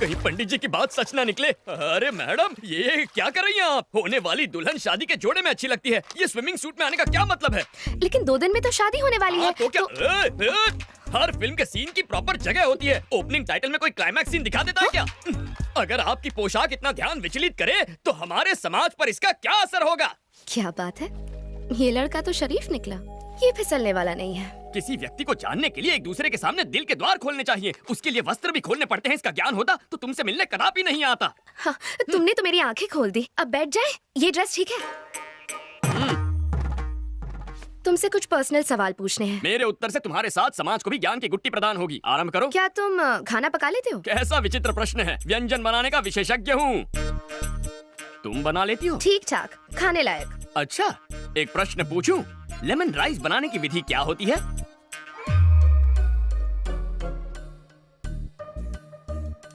कहीं पंडित जी की बात सच ना निकले। अरे मैडम, ये क्या कर रही हैं आप? होने वाली दुल्हन शादी के जोड़े में अच्छी लगती है, ये स्विमिंग सूट में आने का क्या मतलब है? लेकिन 2 दिन में तो शादी होने वाली है। तो क्या हर फिल्म के सीन की प्रॉपर जगह होती है। ओपनिंग टाइटल में कोई क्लाइमैक्स सीन दिखा देता है क्या? अगर आपकी पोशाक इतना ध्यान विचलित करे तो हमारे समाज पर इसका क्या असर होगा? क्या बात है, ये लड़का तो शरीफ निकला, ये फिसलने वाला नहीं है। किसी व्यक्ति को जानने के लिए एक दूसरे के सामने दिल के द्वार खोलने चाहिए, उसके लिए वस्त्र भी खोलने पड़ते हैं। इसका ज्ञान होता तो तुमसे मिलने कदापि नहीं आता। हाँ, तुमने तो मेरी आंखें खोल दी। अब बैठ जाए, ये ड्रेस ठीक है? तुमसे कुछ पर्सनल सवाल पूछने हैं। मेरे उत्तर से तुम्हारे साथ समाज को भी ज्ञान की गुट्टी प्रदान होगी। आरंभ करो। क्या तुम खाना पका लेते हो? कैसा विचित्र प्रश्न है, व्यंजन बनाने का विशेषज्ञ हूँ। तुम बना लेती हो? ठीक ठाक, खाने लायक। अच्छा, एक प्रश्न पूछूं? लेमन राइस बनाने की विधि क्या होती है?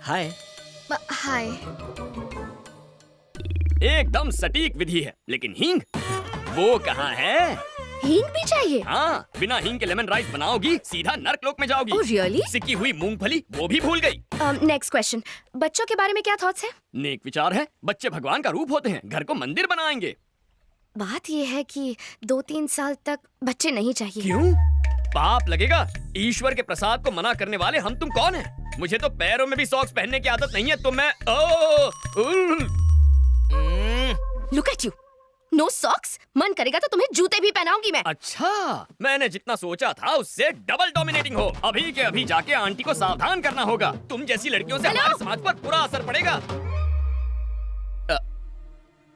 हाय। हाय। एकदम सटीक विधि है, लेकिन हींग वो कहाँ है? हींग भी चाहिए? हाँ, बिना हींग के लेमन राइस बनाओगी सीधा नर्कलोक में जाओगी। Oh, really? सिकी हुई मूंगफली वो भी भूल गई। नेक्स्ट क्वेश्चन, बच्चों के बारे में क्या थॉट्स हैं? नेक विचार है, बच्चे भगवान का रूप होते हैं, घर को मंदिर बनाएंगे। बात ये है कि 2-3 साल तक बच्चे नहीं चाहिए। क्यों? पाप लगेगा। ईश्वर के प्रसाद को मना करने वाले हम तुम कौन हैं? मुझे तो पैरों में भी सॉक्स पहनने की आदत नहीं है, तो मैं look at you, no socks. मन करेगा तो तुम्हें जूते भी पहनाऊंगी मैं। अच्छा, मैंने जितना सोचा था उससे डबल डोमिनेटिंग हो। अभी के अभी जाके आंटी को सावधान करना होगा। तुम जैसी लड़कियों से हमारे समाज पर बुरा असर पड़ेगा।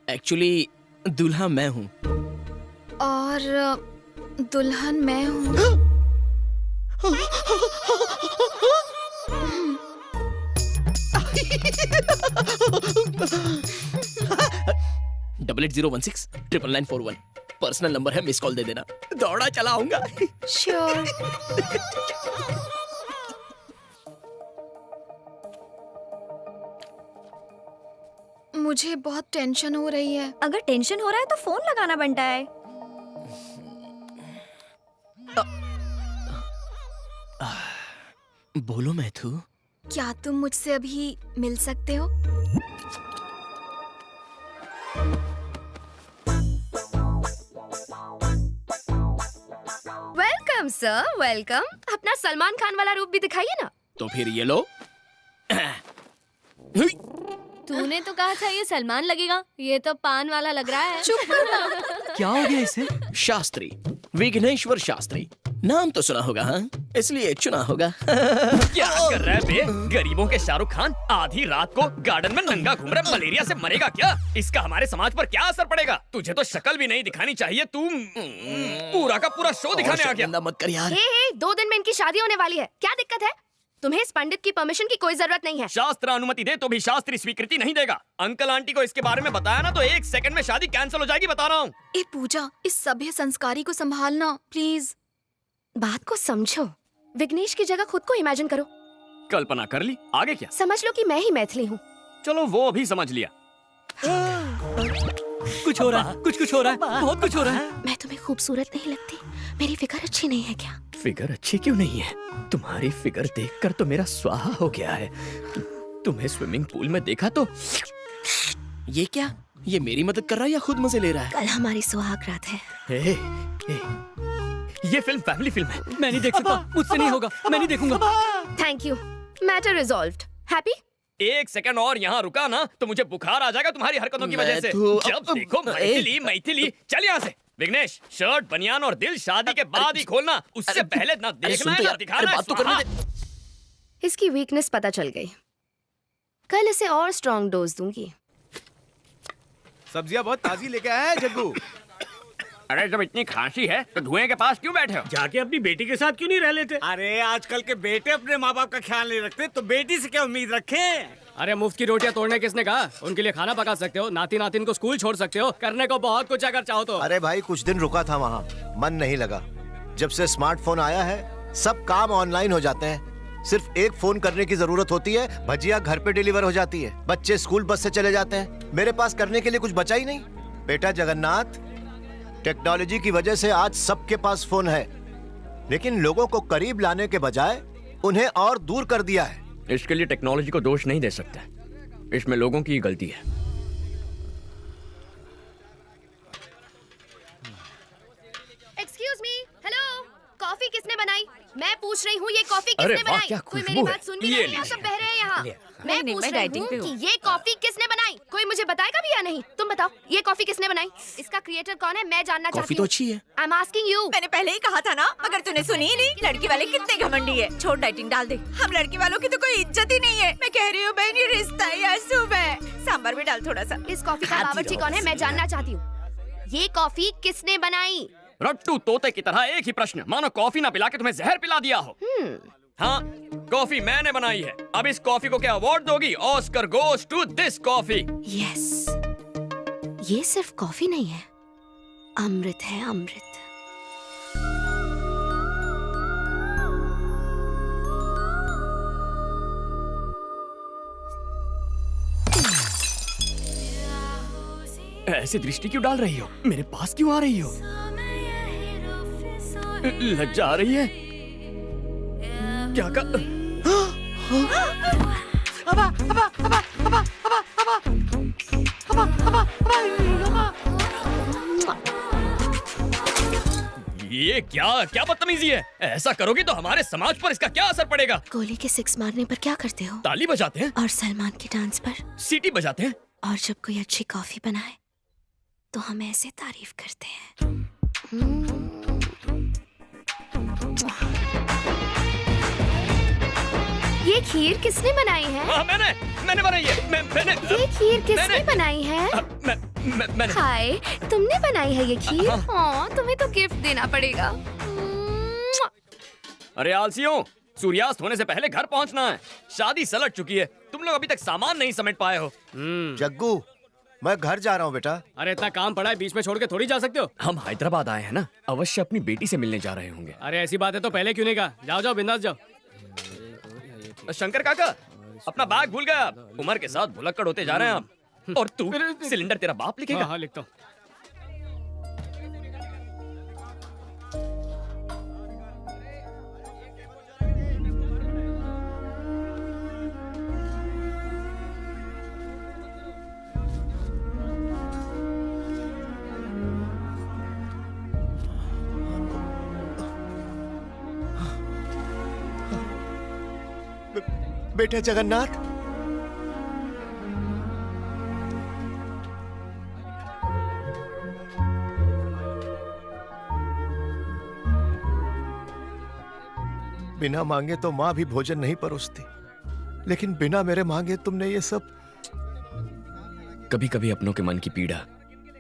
एक्चुअली दूल्हा मैं हूँ। और दुल्हन मैं हूँ। 8801699941 पर्सनल नंबर है, मिस कॉल दे देना। दौड़ा चला आऊंगा। श्योर। मुझे बहुत टेंशन हो रही है। अगर टेंशन हो रहा है तो फोन लगाना बनता है। बोलो मैथु। क्या तुम मुझसे अभी मिल सकते हो? Welcome sir, welcome. अपना सलमान खान वाला रूप भी दिखाइए ना। तो फिर ये लो। तूने तो कहा था ये सलमान लगेगा, ये तो पान वाला लग रहा है। चुप करो। क्या हो गया इसे? शास्त्री, विघ्नेश्वर शास्त्री। नाम तो सुना होगा, हाँ? इसलिए चुना होगा। क्या कर रहा है बे? गरीबों के शाहरुख खान आधी रात को गार्डन में नंगा घूम रहा है, मलेरिया से मरेगा क्या? इसका हमारे समाज पर क्या असर पड़ेगा? तुझे तो शक्ल भी नहीं दिखानी चाहिए, तू पूरा का पूरा शो दिखाने आ गया। मत कर यार। हे, 2 दिन में इनकी शादी होने वाली है, क्या दिक्कत है? तुम्हें इस पंडित की परमिशन की कोई जरूरत नहीं है। शास्त्र अनुमति दे तो भी शास्त्री स्वीकृति नहीं देगा। अंकल आंटी को इसके बारे में बताया ना तो 1 सेकंड में शादी कैंसिल हो जाएगी, बता रहा हूँ। ए पूजा, इस सभ्य संस्कारी को संभालना प्लीज। बात को समझो, विघ्नेश की जगह खुद को इमेजिन करो। कल्पना कर ली, आगे क्या? समझ लो कि मैं ही मैथिली हूँ। चलो वो भी समझ लिया। कुछ हो रहा है, कुछ हो रहा है, बहुत कुछ हो रहा है। मैं तुम्हें खूबसूरत नहीं लगती? मेरी फिगर अच्छी नहीं है क्या? फिगर अच्छी क्यों नहीं है? तुम्हारी फिगर देखकर तो मेरा स्वाहा हो गया है। तुम्हें स्विमिंग पूल में देखा तो ये क्या? ये मेरी मदद कर रहा है या खुद मजे ले रहा है? कल हमारी सुहाग रात है। ये फिल्म फैमिली फिल्म है। मैं नहीं देख सकता, मुझसे नहीं होगा, मैं नहीं देखूंगा। Thank you, matter resolved. Happy? 1 second और यहाँ रुका ना तो मुझे बुखार आ जाएगा तुम्हारी हरकतों की वजह से। जब देखो मैथिली मैथिली। चल यहाँ से। विघ्नेश, शर्ट, बनियान और दिल शादी के बाद ही खोलना, उससे पहले ना देखना है ना दिखाना है। बात तो करने दे। इसकी वीकनेस पता चल गई, कल इसे और स्ट्रॉन्ग डोज दूंगी। सब्जियां बहुत ताजी लेके आया है जग्गू। अरे जब इतनी खांसी है तो धुएं के पास क्यों बैठे हो? जाके अपनी बेटी के साथ क्यों नहीं रह लेते? अरे आजकल के बेटे अपने माँ बाप का ख्याल नहीं रखते, तो बेटी से क्या उम्मीद रखें? अरे मुफ्त की रोटियां तोड़ने किसने कहा? उनके लिए खाना पका सकते हो, नाती नातिन को स्कूल छोड़ सकते हो, करने को बहुत कुछ अगर चाहो तो। अरे भाई, कुछ दिन रुका था वहाँ, मन नहीं लगा। जब से स्मार्टफोन आया है सब काम ऑनलाइन हो जाते हैं। सिर्फ एक फोन करने की जरूरत होती है, भजिया घर पे डिलीवर हो जाती है, बच्चे स्कूल बस से चले जाते हैं। मेरे पास करने के लिए कुछ बचा ही नहीं। बेटा जगन्नाथ, टेक्नोलॉजी की वजह से आज सबके पास फोन है, लेकिन लोगों को करीब लाने के बजाय उन्हें और दूर कर दिया है। इसके लिए टेक्नोलॉजी को दोष नहीं दे सकते, इसमें लोगों की ही गलती है। एक्सक्यूज मी, हेलो, कॉफी किसने बनाई? मैं पूछ रही हूँ ये कॉफी अरे किसने वाह, बनाई? क्या कोई खुशबू मेरी है। बात सुन भी ये नहीं लीजिए। रहा, सब बह रहे हैं यहाँ। मैं नहीं, पूछ मैं रही डाइटिंग हूँ पे कि हूँ। ये कॉफी किसने बनाई? कोई मुझे बताएगा भी या नहीं? तुम बताओ, ये कॉफी किसने बनाई? इसका क्रिएटर कौन है? मैं जानना कॉफी चाहती तो हूँ। अच्छी है। I am asking you. मैंने पहले ही कहा था ना, मगर तूने सुनी ही नहीं। लड़की वाले कितने घमंडी है। छोड़, डाइटिंग डाल दे। हम लड़की वालों की तो कोई इज्जत ही नहीं है। मैं कह रही हूँ बहन, ये रिश्ता है या सुबह। सांबर भी डाल थोड़ा सा। इस कॉफी का बावर्ची कौन है? मैं जानना चाहती हूँ। ये कॉफी किसने बनाई? रट्टू तोते की तरह एक ही प्रश्न, मानो कॉफी ना पिला के तुम्हें जहर पिला दिया हो। हाँ, कॉफी मैंने बनाई है। अब इस कॉफी को क्या अवार्ड दोगी? Oscar goes to this coffee. Yes, ये सिर्फ कॉफी नहीं है, अमृत है, अमृत। ऐसी दृष्टि क्यों डाल रही हो? मेरे पास क्यों आ रही हो? लज्जा आ रही है? क्या कर... ये क्या क्या बदतमीजी है? ऐसा करोगी तो हमारे समाज पर इसका क्या असर पड़ेगा? गोली के 6 मारने पर क्या करते हो? ताली बजाते हैं, और सलमान के डांस पर? सीटी बजाते हैं। और जब कोई अच्छी कॉफी बनाए तो हम ऐसे तारीफ करते हैं। ये खीर किसने बनाई है? हाँ, मैंने बनाई है। मैंने ये खीर किसने मैंने- बनाई है? मैंने हाय, तुमने बनाई है ये खीर? हाँ। हाँ, तुम्हें तो गिफ्ट देना पड़ेगा। अरे आलसियों, सूर्यास्त होने से पहले घर पहुंचना है। शादी सलट चुकी है, तुम लोग अभी तक सामान नहीं समेट पाए हो। जग्गू, मैं घर जा रहा हूँ बेटा। अरे इतना काम पड़ा है, बीच में छोड़ के थोड़ी जा सकते हो। हम हैदराबाद आए हैं ना, अवश्य अपनी बेटी से मिलने जा रहे होंगे। अरे ऐसी बात है तो पहले क्यों नहीं कहा? जाओ जाओ, बिंदास जाओ। शंकर काका, अपना बैग भूल गया। उम्र के साथ भुलक्कड़ होते जा रहे हैं आप। और तू, सिलेंडर तेरा बाप लिखेगा। हाँ, लिखता हूँ। बेटा जगन्नाथ, बिना मांगे तो माँ भी भोजन नहीं परोसती, लेकिन बिना मेरे मांगे तुमने ये सब। कभी कभी अपनों के मन की पीड़ा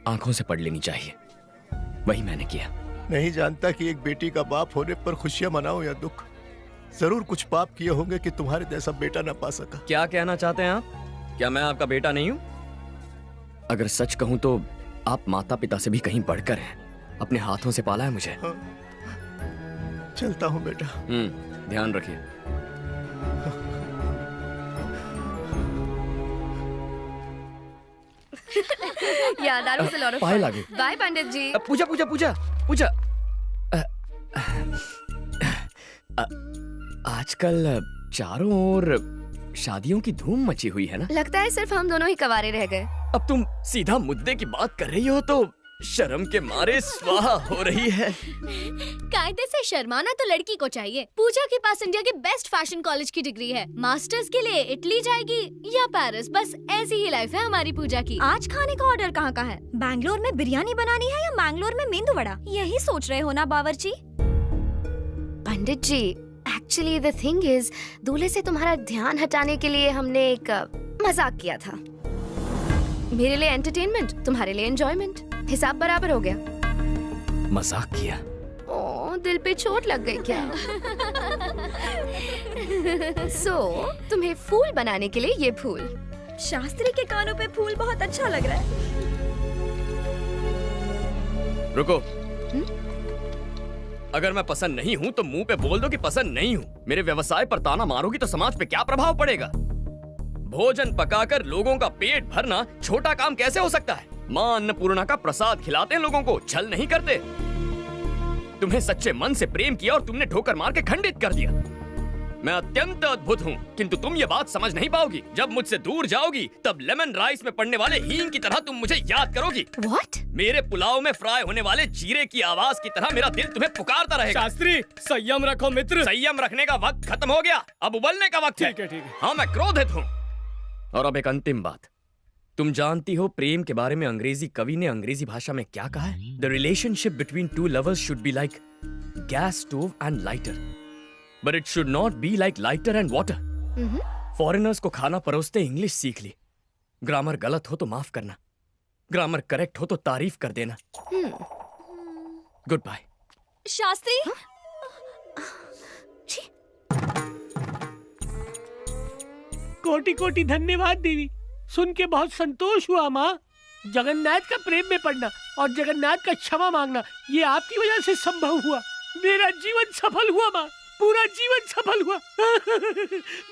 आंखों से पढ़ लेनी चाहिए, वही मैंने किया। नहीं जानता कि एक बेटी का बाप होने पर खुशियां मनाओ या दुख। जरूर कुछ पाप किए होंगे कि तुम्हारे जैसा बेटा ना पा सका। क्या कहना चाहते हैं आप? क्या मैं आपका बेटा नहीं हूँ? अगर सच कहूँ तो आप माता पिता से भी कहीं बढ़कर हैं। अपने हाथों से पाला है मुझे। चलता हूँ बेटा। ध्यान रखिए। Yeah, that was a lot of पाए fun. लागे। Bye, पंडित जी। पूजा पूजा पूजा पूजा। आजकल चारों ओर शादियों की धूम मची हुई है ना? लगता है सिर्फ हम दोनों ही कवारे रह गए। अब तुम सीधा मुद्दे की बात कर रही हो तो शर्म के मारे स्वाहा हो रही है। कायदे से शर्माना तो लड़की को चाहिए। पूजा के पास इंडिया के बेस्ट फैशन कॉलेज की डिग्री है। मास्टर्स के लिए इटली जाएगी या पेरिस, बस ऐसी ही लाइफ है हमारी पूजा की। आज खाने का ऑर्डर कहाँ का है? बैंगलोर में बिरयानी बनानी है या मैंगलोर में मेंदू वड़ा? यही सोच रहे हो ना बावर्ची? पंडित जी, एक्चुअली द थिंग इज, दूल्हे से तुम्हारा ध्यान हटाने के लिए हमने एक मजाक किया था। मेरे लिए एंटरटेनमेंट, तुम्हारे लिए एंजॉयमेंट। हिसाब बराबर हो गया। मजाक किया? ओ, दिल पे चोट लग गई क्या? तुम्हें फूल बनाने के लिए ये फूल। शास्त्री के कानों पे फूल बहुत अच्छा लग रहा है। रुको। अगर मैं पसंद नहीं हूँ तो मुंह पे बोल दो कि पसंद नहीं हूँ। मेरे व्यवसाय पर ताना मारोगी तो समाज पे क्या प्रभाव पड़ेगा? भोजन पकाकर लोगों का पेट भरना छोटा काम कैसे हो सकता है? माँ अन्नपूर्णा का प्रसाद खिलाते हैं लोगों को, छल नहीं करते। तुम्हें सच्चे मन से प्रेम किया और तुमने ठोकर मार के खंडित कर दिया। मैं अत्यंत अद्भुत हूँ, किंतु तुम ये बात समझ नहीं पाओगी। जब मुझसे दूर जाओगी तब लेमन राइस में पड़ने वाले हींग की तरह तुम मुझे याद करोगी। What? मेरे पुलाव में फ्राई होने वाले जीरे की आवाज की तरह मेरा दिल तुम्हें पुकारता रहेगा। शास्त्री संयम रखो मित्र। संयम रखने का वक्त खत्म हो गया, अब उबलने का वक्त है। ठीक है। हाँ, मैं क्रोधित हूँ। और अब एक अंतिम बात, तुम जानती हो प्रेम के बारे में अंग्रेजी कवि ने अंग्रेजी भाषा में क्या कहा है? The relationship between two lovers should be like gas stove and lighter, but it should not be like lighter and water. Foreigners को खाना परोसते इंग्लिश सीख ली। ग्रामर गलत हो तो माफ करना, ग्रामर करेक्ट हो तो तारीफ कर देना। Good bye. शास्त्री कोटि कोटि धन्यवाद देवी, सुन के बहुत संतोष हुआ माँ। जगन्नाथ का प्रेम में पड़ना और जगन्नाथ का क्षमा मांगना, ये आपकी वजह से संभव हुआ। मेरा जीवन सफल हुआ माँ, पूरा जीवन सफल हुआ।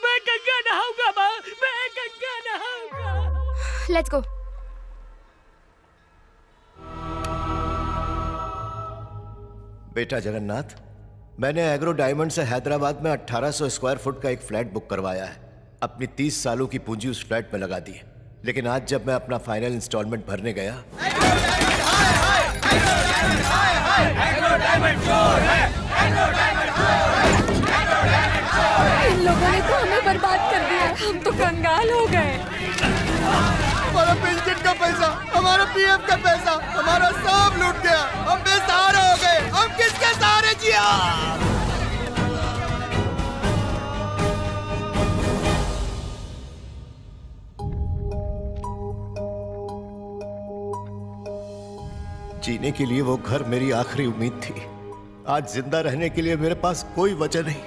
मैं गंगा नहाऊंगा माँ, मैं गंगा नहाऊंगा। Let's go. बेटा जगन्नाथ, मैंने एग्रो डायमंड से हैदराबाद में 1800 स्क्वायर फुट का एक फ्लैट बुक करवाया है। अपनी 30 सालों की पूंजी उस फ्लैट में लगा दी है, लेकिन आज जब मैं अपना फाइनल इंस्टॉलमेंट भरने गया, इन लोगों ने तो हमें बर्बाद कर दिया, हम तो कंगाल हो गए। हमारा पेंशन का पैसा, हमारा पीएफ का पैसा, हमारा सब लूट गया। हम बेसहारा हो गए। हम किसके सहारे जिया? जीने के लिए वो घर मेरी आखिरी उम्मीद थी। आज जिंदा रहने के लिए मेरे पास कोई वजह नहीं।